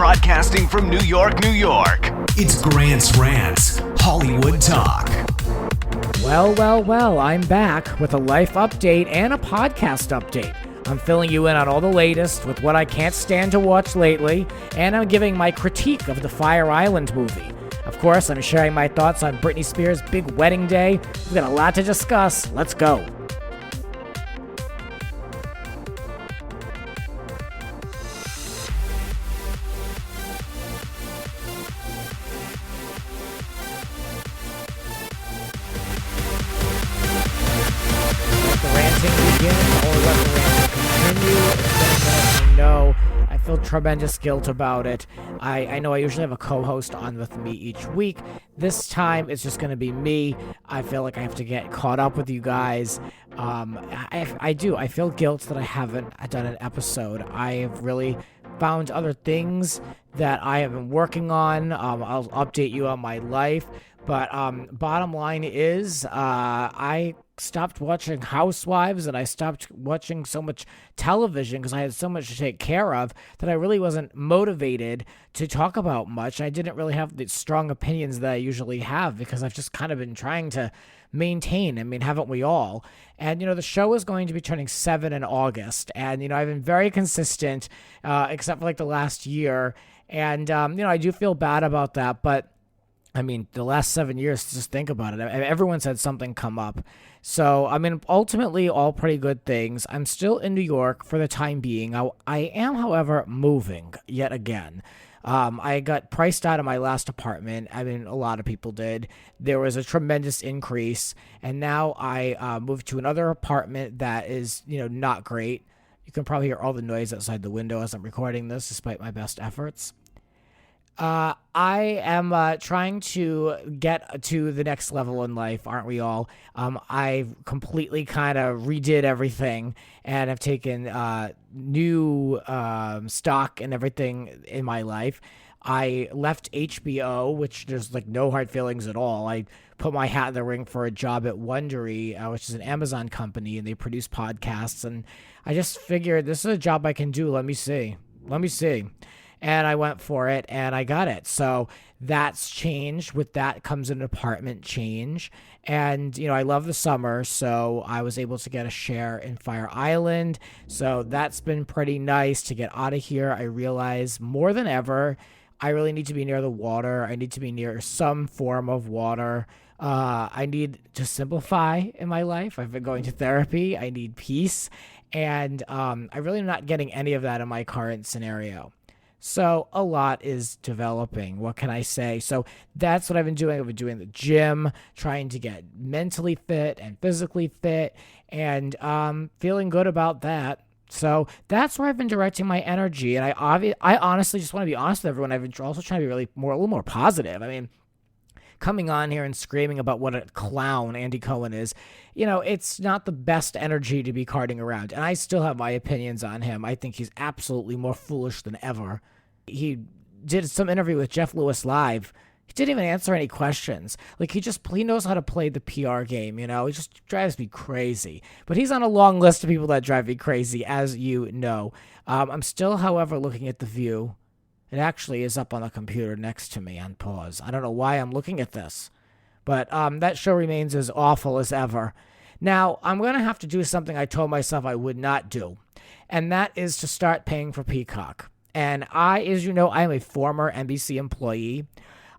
Broadcasting from New York, New York. It's Grant's Rants, Hollywood Talk. Well, I'm back with a life update and a podcast update. I'm filling you in on all the latest with what I can't stand to watch lately, and I'm giving my critique of the Fire Island movie. Of course, I'm sharing my thoughts on Britney Spears' big wedding day. We've got a lot to discuss. Let's go. I feel tremendous guilt about it. I know I usually have a co-host on with me each week. This time it's just going to be me. I feel like I have to get caught up with you guys. I do. I feel guilt that I haven't done an episode. I have really found other things that I have been working on. I'll update you on my life. But bottom line is I stopped watching Housewives and I stopped watching so much television because I had so much to take care of that I really wasn't motivated to talk about much. I didn't really have the strong opinions that I usually have because I've just kind of been trying to maintain. I mean, haven't we all? And, the show is going to be turning 7 in August. And, I've been very consistent except for like the last year. And, I do feel bad about that. But I mean, the last 7 years, just think about it. Everyone's had something come up. So, ultimately, all pretty good things. I'm still in New York for the time being. I am, however, moving yet again. I got priced out of my last apartment. A lot of people did. There was a tremendous increase. And now I moved to another apartment that is, not great. You can probably hear all the noise outside the window as I'm recording this, despite my best efforts. I am trying to get to the next level in life, aren't we all? I've completely kind of redid everything and have taken new stock and everything in my life. I left HBO, which there's like no hard feelings at all. I put my hat in the ring for a job at Wondery, which is an Amazon company, and they produce podcasts. And I just figured this is a job I can do. Let me see. And I went for it, and I got it. So that's changed. With that comes an apartment change. And, I love the summer, so I was able to get a share in Fire Island. So that's been pretty nice to get out of here. I realize more than ever, I really need to be near the water. I need to be near some form of water. I need to simplify in my life. I've been going to therapy. I need peace. And I really am not getting any of that in my current scenario. So a lot is developing. What can I say? So that's what I've been doing. I've been doing the gym, trying to get mentally fit and physically fit, and feeling good about that. So that's where I've been directing my energy. And I honestly just want to be honest with everyone. I've been also trying to be a little more positive. Coming on here and screaming about what a clown Andy Cohen is, it's not the best energy to be carting around. And I still have my opinions on him. I think he's absolutely more foolish than ever. He did some interview with Jeff Lewis Live. He didn't even answer any questions. He knows how to play the PR game, He just drives me crazy. But he's on a long list of people that drive me crazy, as you know. I'm still, however, looking at The View. It actually is up on the computer next to me on pause. I don't know why I'm looking at this. But that show remains as awful as ever. Now, I'm going to have to do something I told myself I would not do. And that is to start paying for Peacock. And as you know, I am a former NBC employee.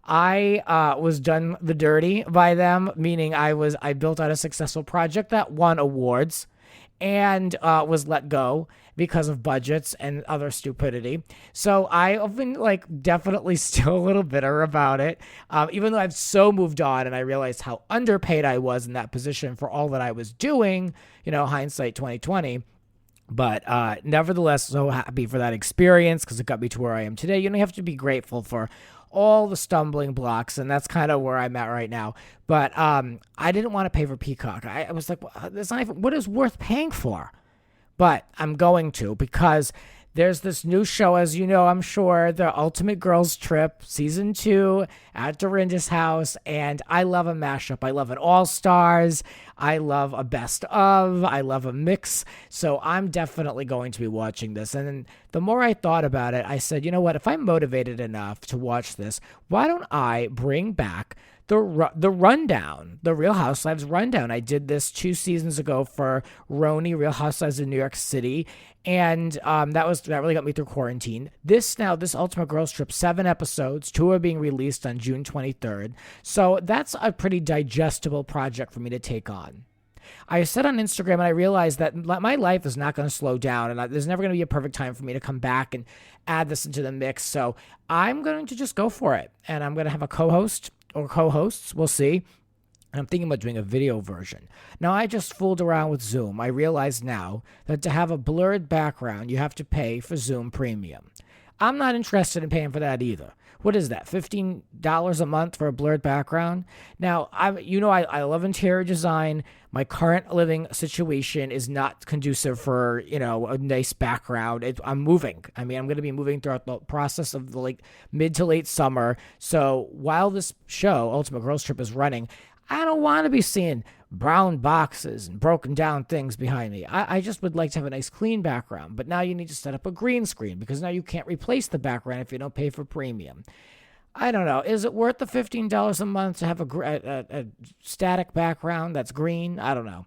I was done the dirty by them, meaning I built out a successful project that won awards and was let go because of budgets and other stupidity. So I've been definitely still a little bitter about it, even though I've so moved on and I realized how underpaid I was in that position for all that I was doing, hindsight 2020. But nevertheless, so happy for that experience because it got me to where I am today. You have to be grateful for all the stumbling blocks, and that's kind of where I'm at right now. But I didn't want to pay for Peacock. I was like, well, that's not even what is worth paying for. But I'm going to because there's this new show, as you know, I'm sure, The Ultimate Girls Trip, season 2 at Dorinda's house. And I love a mashup. I love an all-stars. I love a best of. I love a mix. So I'm definitely going to be watching this. And then the more I thought about it, I said, you know what? If I'm motivated enough to watch this, why don't I bring back the rundown, the Real Housewives rundown? I did this 2 seasons ago for Roni, Real Housewives of New York City, and that really got me through quarantine. This Ultimate Girls Trip, 7 episodes, 2 are being released on June 23rd, so that's a pretty digestible project for me to take on. I said on Instagram, and I realized that my life is not going to slow down, and there's never going to be a perfect time for me to come back and add this into the mix, so I'm going to just go for it, and I'm going to have a co-host or co-hosts, we'll see. And I'm thinking about doing a video version. Now, I just fooled around with Zoom. I realize now that to have a blurred background, you have to pay for Zoom Premium. I'm not interested in paying for that either. What is that, $15 a month for a blurred background? Now, I love interior design. My current living situation is not conducive for, a nice background. I'm moving. I'm going to be moving throughout the process of the mid to late summer. So while this show, Ultimate Girls Trip, is running, I don't want to be seeing brown boxes and broken down things behind me. I just would like to have a nice clean background. But now you need to set up a green screen because now you can't replace the background if you don't pay for premium. I don't know. Is it worth the $15 a month to have a static background that's green? I don't know.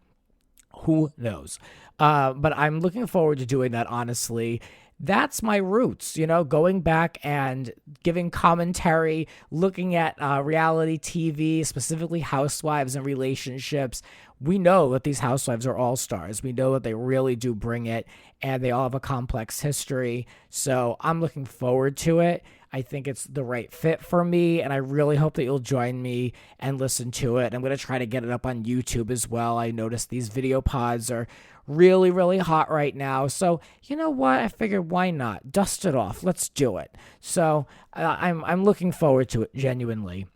Who knows? But I'm looking forward to doing that, honestly. That's my roots, going back and giving commentary, looking at reality TV, specifically housewives and relationships. We know that these housewives are all stars. We know that they really do bring it, and they all have a complex history. So I'm looking forward to it. I think it's the right fit for me, and I really hope that you'll join me and listen to it. I'm going to try to get it up on YouTube as well. I noticed these video pods are really, really hot right now. So, you know what? I figured, why not? Dust it off. Let's do it. So, I'm looking forward to it, genuinely.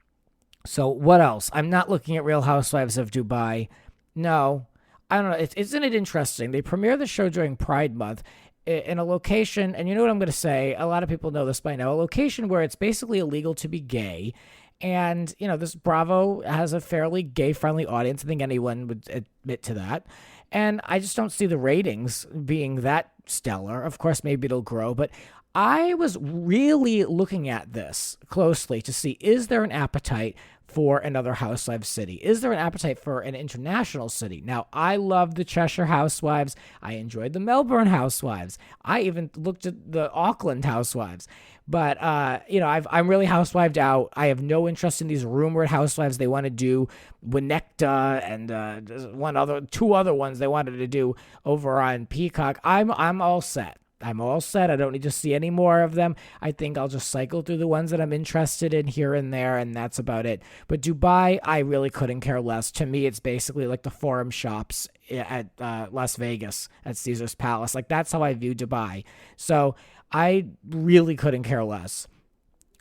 So, what else? I'm not looking at Real Housewives of Dubai. No. I don't know. Isn't it interesting? They premiere the show during Pride Month in a location, and you know what I'm going to say? A lot of people know this by now. A location where it's basically illegal to be gay. And, this Bravo has a fairly gay-friendly audience. I think anyone would admit to that. And I just don't see the ratings being that stellar. Of course, maybe it'll grow. But I was really looking at this closely to see, is there an appetite for another Housewives city? Is there an appetite for an international city? Now, I love the Cheshire Housewives. I enjoyed the Melbourne Housewives. I even looked at the Auckland Housewives. But, I'm really housewived out. I have no interest in these rumored housewives they want to do. Winecta and 2 other ones they wanted to do over on Peacock. I'm all set. I'm all set. I don't need to see any more of them. I think I'll just cycle through the ones that I'm interested in here and there, and that's about it. But Dubai, I really couldn't care less. To me, it's basically like the Forum shops at Las Vegas at Caesar's Palace. That's how I view Dubai. So I really couldn't care less.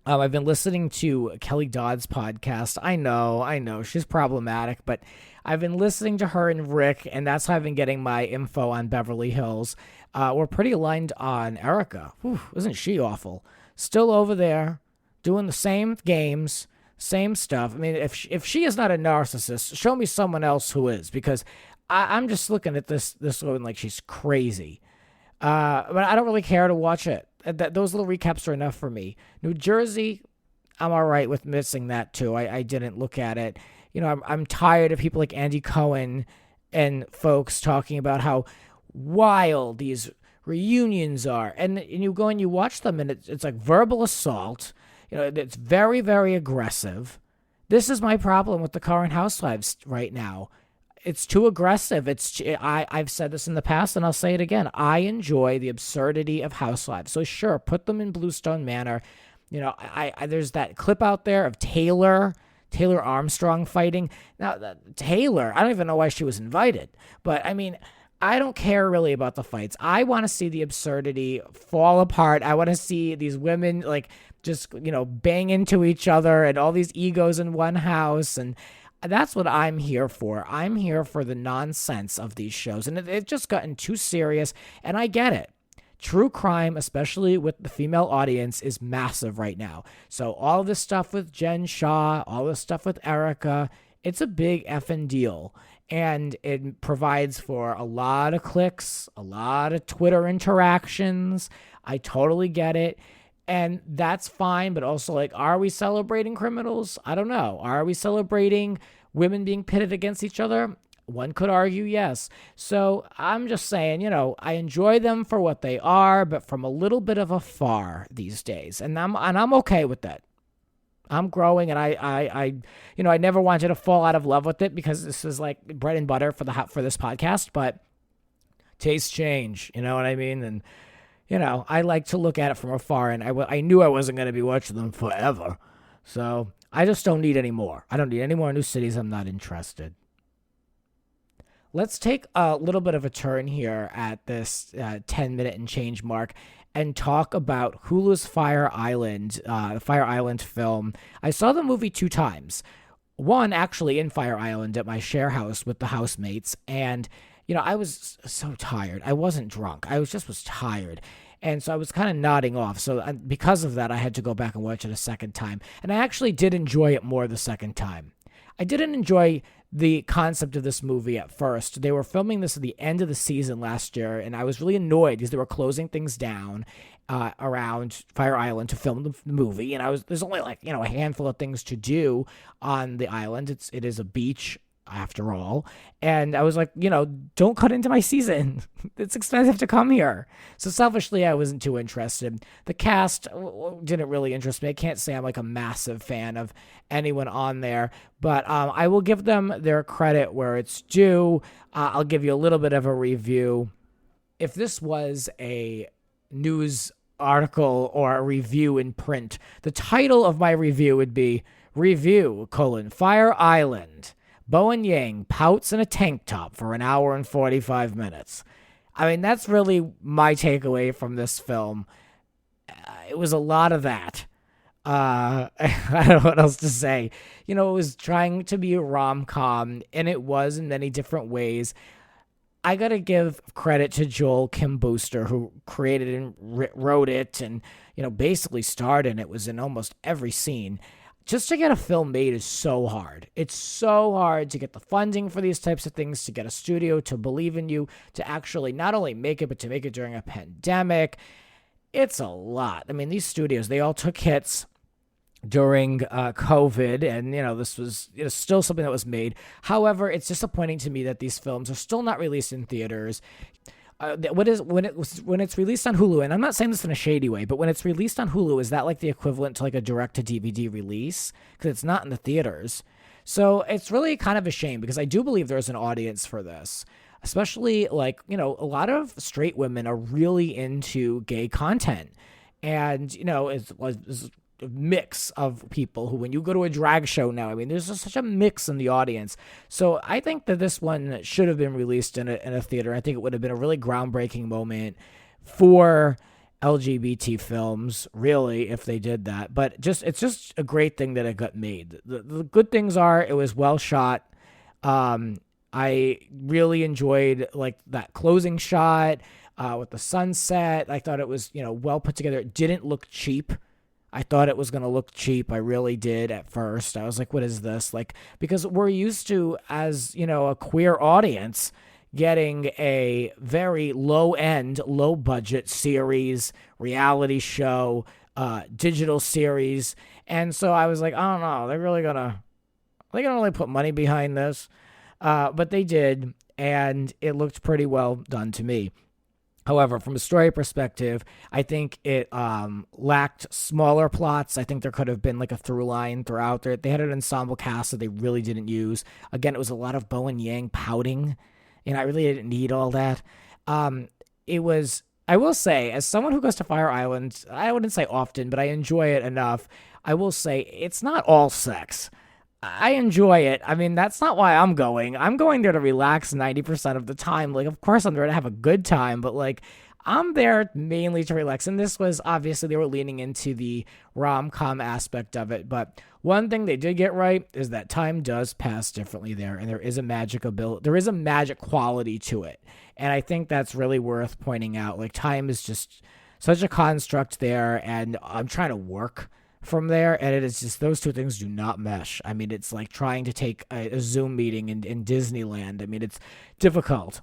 I've been listening to Kelly Dodd's podcast. I know, she's problematic, but I've been listening to her and Rick, and that's how I've been getting my info on Beverly Hills. We're pretty aligned on Erica. Whew, isn't she awful? Still over there, doing the same games, same stuff. I mean, if she is not a narcissist, show me someone else who is, because I'm just looking at this woman like she's crazy. But I don't really care to watch it. Those little recaps are enough for me. New Jersey, I'm all right with missing that too. I didn't look at it. I'm tired of people like Andy Cohen and folks talking about how wild these reunions are. And you go and you watch them, and it's like verbal assault. It's very, very aggressive. This is my problem with the current housewives right now. It's too aggressive. I've said this in the past, and I'll say it again. I enjoy the absurdity of housewives. So sure, put them in Bluestone Manor. There's that clip out there of Taylor Armstrong fighting. Now, Taylor, I don't even know why she was invited. But, I don't care really about the fights. I want to see the absurdity fall apart. I want to see these women, just, bang into each other and all these egos in one house. And that's what I'm here for. I'm here for the nonsense of these shows. And it's just gotten too serious. And I get it. True crime, especially with the female audience, is massive right now. So all this stuff with Jen Shah, all this stuff with Erica, it's a big effing deal. And it provides for a lot of clicks, a lot of Twitter interactions. I totally get it. And that's fine, but also, like, are we celebrating criminals? I don't know. Are we celebrating women being pitted against each other? One could argue yes. So I'm just saying, I enjoy them for what they are, but from a little bit of afar these days. And I'm okay with that. I'm growing, and I never wanted to fall out of love with it because this is like bread and butter for this podcast, but tastes change, you know what I mean? And I like to look at it from afar, and I knew I wasn't going to be watching them forever. So I just don't need any more. I don't need any more new cities. I'm not interested. Let's take a little bit of a turn here at this 10-minute and change mark and talk about Hulu's Fire Island, the Fire Island film. I saw the movie 2 times. One actually in Fire Island at my share house with the housemates, and I was so tired. I wasn't drunk. I was tired. And so I was kind of nodding off. So because of that, I had to go back and watch it a second time. And I actually did enjoy it more the second time. I didn't enjoy the concept of this movie at first. They were filming this at the end of the season last year, and I was really annoyed because they were closing things down around Fire Island to film the movie. And there's only a handful of things to do on the island. It is a beach, after all. And I was like, don't cut into my season. It's expensive to come here. So selfishly, I wasn't too interested. The cast didn't really interest me. I can't say I'm like a massive fan of anyone on there, but I will give them their credit where it's due. I'll give you a little bit of a review. If this was a news article or a review in print, the title of my review would be Fire Island. Bowen Yang pouts in a tank top for an hour and 45 minutes. I mean, that's really my takeaway from this film. It was a lot of that. I don't know what else to say. It was trying to be a rom-com, and it was in many different ways. I got to give credit to Joel Kim Booster, who created and wrote it and, basically starred in it, was in almost every scene. Just to get a film made is so hard. It's so hard to get the funding for these types of things, to get a studio to believe in you, to actually not only make it, but to make it during a pandemic. It's a lot. I mean, these studios, they all took hits during COVID, and, this was still something that was made. However, it's disappointing to me that these films are still not released in theaters. When it's released on Hulu, and I'm not saying this in a shady way, but when it's released on Hulu, is that like the equivalent to like a direct-to-DVD release? Because it's not in the theaters. So it's really kind of a shame, because I do believe there's an audience for this. Especially, a lot of straight women are really into gay content. And, it's a mix of people who, when you go to a drag show now, I mean, there's just such a mix in the audience. So I think that this one should have been released in a theater. I think it would have been a really groundbreaking moment for LGBT films, really, if they did that. But it's just a great thing that it got made. The good things are it was well shot. I really enjoyed that closing shot with the sunset. I thought it was well put together. It didn't look cheap. I thought it was going to look cheap. I really did at first. I was like, what is this? Because we're used to, as, a queer audience, getting a very low-end, low-budget series, reality show, digital series. And so I was like, I don't know. They're going to really put money behind this. But they did, and it looked pretty well done to me. However, from a story perspective, I think it lacked smaller plots. I think there could have been a through line throughout there. They had an ensemble cast that they really didn't use. Again, it was a lot of Bowen Yang pouting, and I really didn't need all that. It was, I will say, as someone who goes to Fire Island, I wouldn't say often, but I enjoy it enough. I will say it's not all sex. I enjoy it. I mean, that's not why I'm going. I'm going there to relax 90% of the time. Of course, I'm there to have a good time, but, I'm there mainly to relax. And this was obviously they were leaning into the rom-com aspect of it. But one thing they did get right is that time does pass differently there, and there is a magic quality to it. And I think that's really worth pointing out. Like, time is just such a construct there, and I'm trying to work from there, and it is just those two things do not mesh. I mean, it's like trying to take a Zoom meeting in Disneyland. I mean, it's difficult.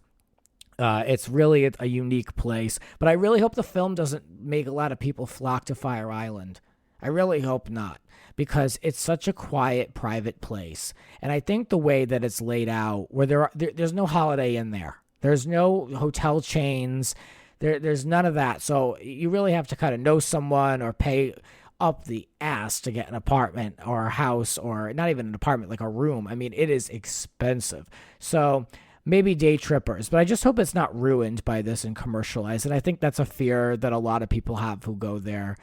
It's really a unique place, but I really hope the film doesn't make a lot of people flock to Fire Island. I really hope not, because it's such a quiet, private place, and I think the way that it's laid out, where there's no Holiday Inn there, there's no hotel chains, there's none of that. So you really have to kind of know someone or pay up the ass to get an apartment or a house, or not even an apartment, like a room. I mean, it is expensive. So maybe day trippers, but I just hope it's not ruined by this and commercialized. And I think that's a fear that a lot of people have who go there.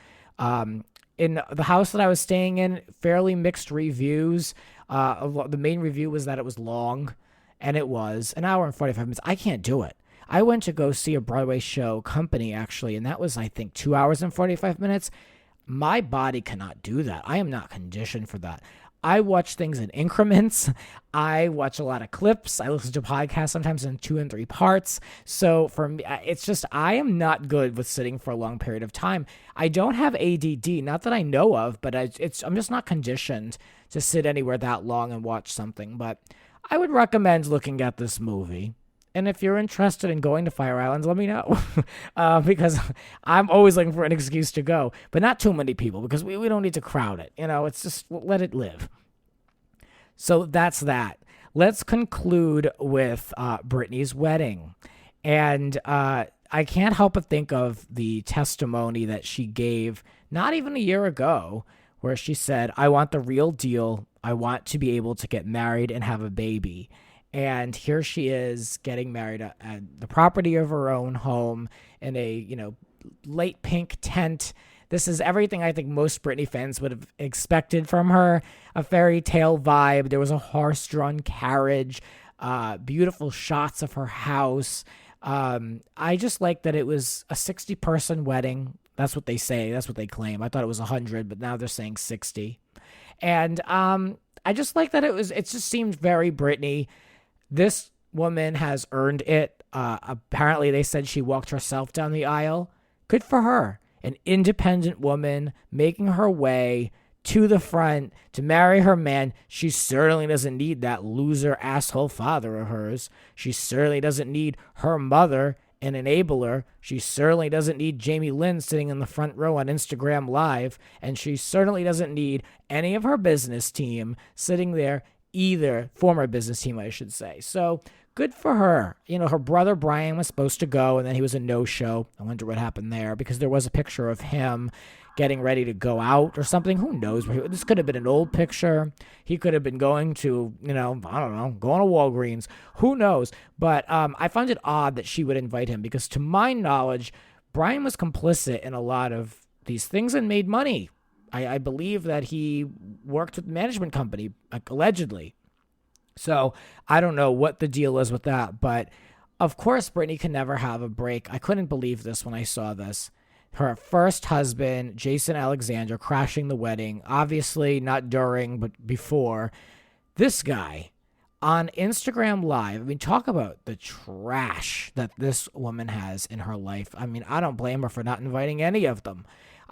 In the house that I was staying in, fairly mixed reviews. The main review was that it was long, and it was an hour and 45 minutes. I can't do it. I went to go see a Broadway show, Company, actually, and that was, I think, 2 hours and 45 minutes. My body cannot do that. I am not conditioned for that. I watch things in increments. I watch a lot of clips. I listen to podcasts sometimes in 2 and 3 parts. So for me, it's just, I am not good with sitting for a long period of time. I don't have ADD, not that I know of, but I'm just not conditioned to sit anywhere that long and watch something. But I would recommend looking at this movie. And if you're interested in going to Fire Islands, let me know. Because I'm always looking for an excuse to go. But not too many people, because we don't need to crowd it. It's just, let it live. So that's that. Let's conclude with Britney's wedding. And I can't help but think of the testimony that she gave not even a year ago, where she said, "I want the real deal. I want to be able to get married and have a baby." And here she is getting married at the property of her own home in a, light pink tent. This is everything I think most Britney fans would have expected from her. A fairy tale vibe. There was a horse-drawn carriage, beautiful shots of her house. I just like that it was a 60-person wedding. That's what they say. That's what they claim. I thought it was 100, but now they're saying 60. And I just like that it just seemed very Britney. This woman has earned it. Apparently, they said she walked herself down the aisle. Good for her. An independent woman making her way to the front to marry her man. She certainly doesn't need that loser asshole father of hers. She certainly doesn't need her mother, an enabler. She certainly doesn't need Jamie Lynn sitting in the front row on Instagram Live. And she certainly doesn't need any of her business team sitting there either, former business team, I should say. So good for her. Her brother Brian was supposed to go, and then he was a no-show. I wonder what happened there, because there was a picture of him getting ready to go out or something. Who knows? This could have been an old picture. He could have been going to, I don't know, going to Walgreens. Who knows? But I found it odd that she would invite him, because to my knowledge, Brian was complicit in a lot of these things and made money. I believe that he worked with a management company, allegedly. So I don't know what the deal is with that. But of course, Britney can never have a break. I couldn't believe this when I saw this. Her first husband, Jason Alexander, crashing the wedding. Obviously not during, but before. This guy on Instagram Live. I mean, talk about the trash that this woman has in her life. I mean, I don't blame her for not inviting any of them.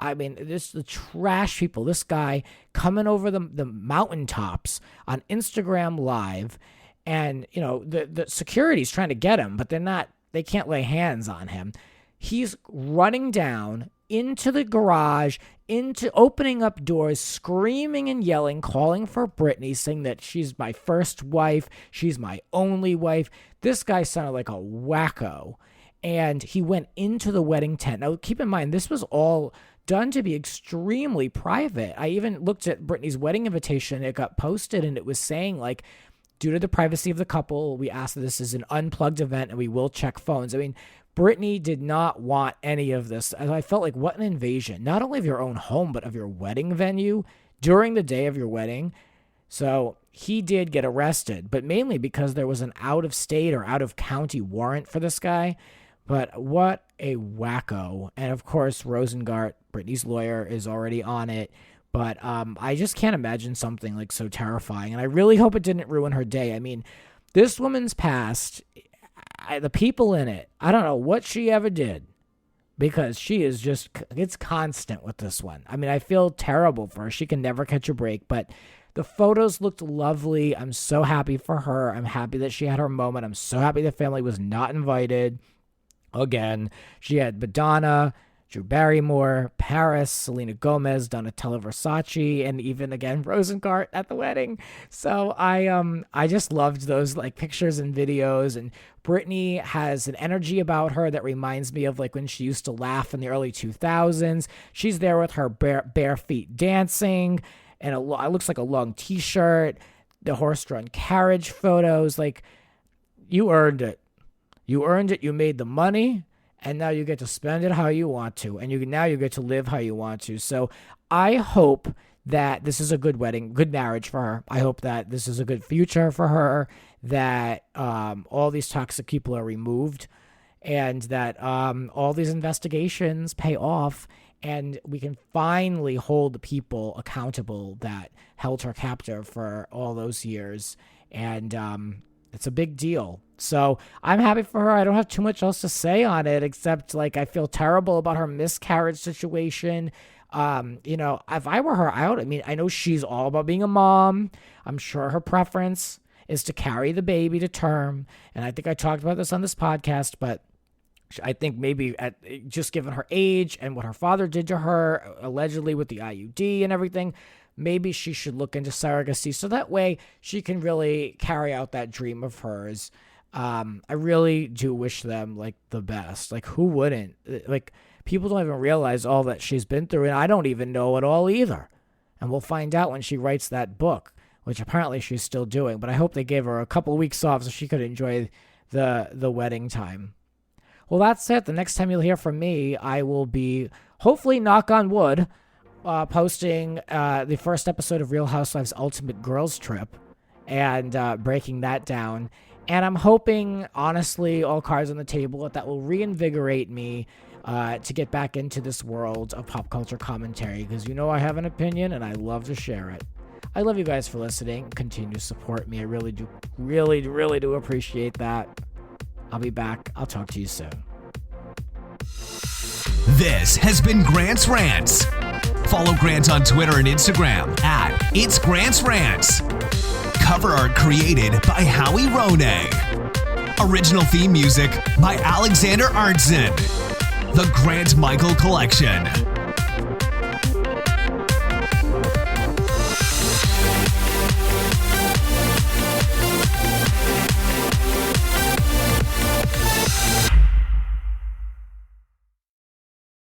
I mean, this the trash people. This guy coming over the mountaintops on Instagram Live, and the security's trying to get him, but they can't lay hands on him. He's running down into the garage, into opening up doors, screaming and yelling, calling for Britney, saying that she's my first wife, she's my only wife. This guy sounded like a wacko. And he went into the wedding tent. Now, keep in mind, this was all done to be extremely private. I even looked at Britney's wedding invitation. It got posted, and it was saying, like, due to the privacy of the couple, we ask that this is an unplugged event, and we will check phones. I mean, Britney did not want any of this. And I felt like, what an invasion, not only of your own home, but of your wedding venue during the day of your wedding. So he did get arrested, but mainly because there was an out-of-state or out-of-county warrant for this guy. But what a wacko. And of course, Rosengart, Britney's lawyer, is already on it. But I just can't imagine something like so terrifying. And I really hope it didn't ruin her day. I mean, this woman's past, the people in it, I don't know what she ever did. Because she is just, it's constant with this one. I mean, I feel terrible for her. She can never catch a break. But the photos looked lovely. I'm so happy for her. I'm happy that she had her moment. I'm so happy the family was not invited. Again, she had Madonna, Drew Barrymore, Paris, Selena Gomez, Donatella Versace, and even again Rosengart at the wedding. So I just loved those like pictures and videos. And Britney has an energy about her that reminds me of like when she used to laugh in the early 2000s. She's there with her bare feet dancing, and it looks like a long T-shirt. The horse-drawn carriage photos, like you earned it. You earned it. You made the money. And now you get to spend it how you want to. And now you get to live how you want to. So I hope that this is a good wedding, good marriage for her. I hope that this is a good future for her, that all these toxic people are removed, and that all these investigations pay off, and we can finally hold the people accountable that held her captive for all those years. And it's a big deal. So I'm happy for her. I don't have too much else to say on it, except like I feel terrible about her miscarriage situation. If I were her out, I mean, I know she's all about being a mom. I'm sure her preference is to carry the baby to term. And I think I talked about this on this podcast, but I think maybe just given her age and what her father did to her, allegedly with the IUD and everything, maybe she should look into surrogacy so that way she can really carry out that dream of hers. I really do wish them like the best. Like, who wouldn't? Like, people don't even realize all that she's been through, and I don't even know it all either. And we'll find out when she writes that book, which apparently she's still doing. But I hope they gave her a couple weeks off so she could enjoy the wedding time. Well, that's it. The next time you'll hear from me, I will be, hopefully, knock on wood, posting the first episode of Real Housewives Ultimate Girls Trip and breaking that down. And I'm hoping, honestly, all cards on the table, that will reinvigorate me to get back into this world of pop culture commentary, because you know I have an opinion and I love to share it. I love you guys for listening. Continue to support me. I really do, really do appreciate that. I'll be back. I'll talk to you soon. This has been Grant's Rants. Follow Grant on Twitter and Instagram at It's Grant's Rants. Cover art created by Howie Ronay. Original theme music by Alexander Arntzen. The Grant Michael Collection.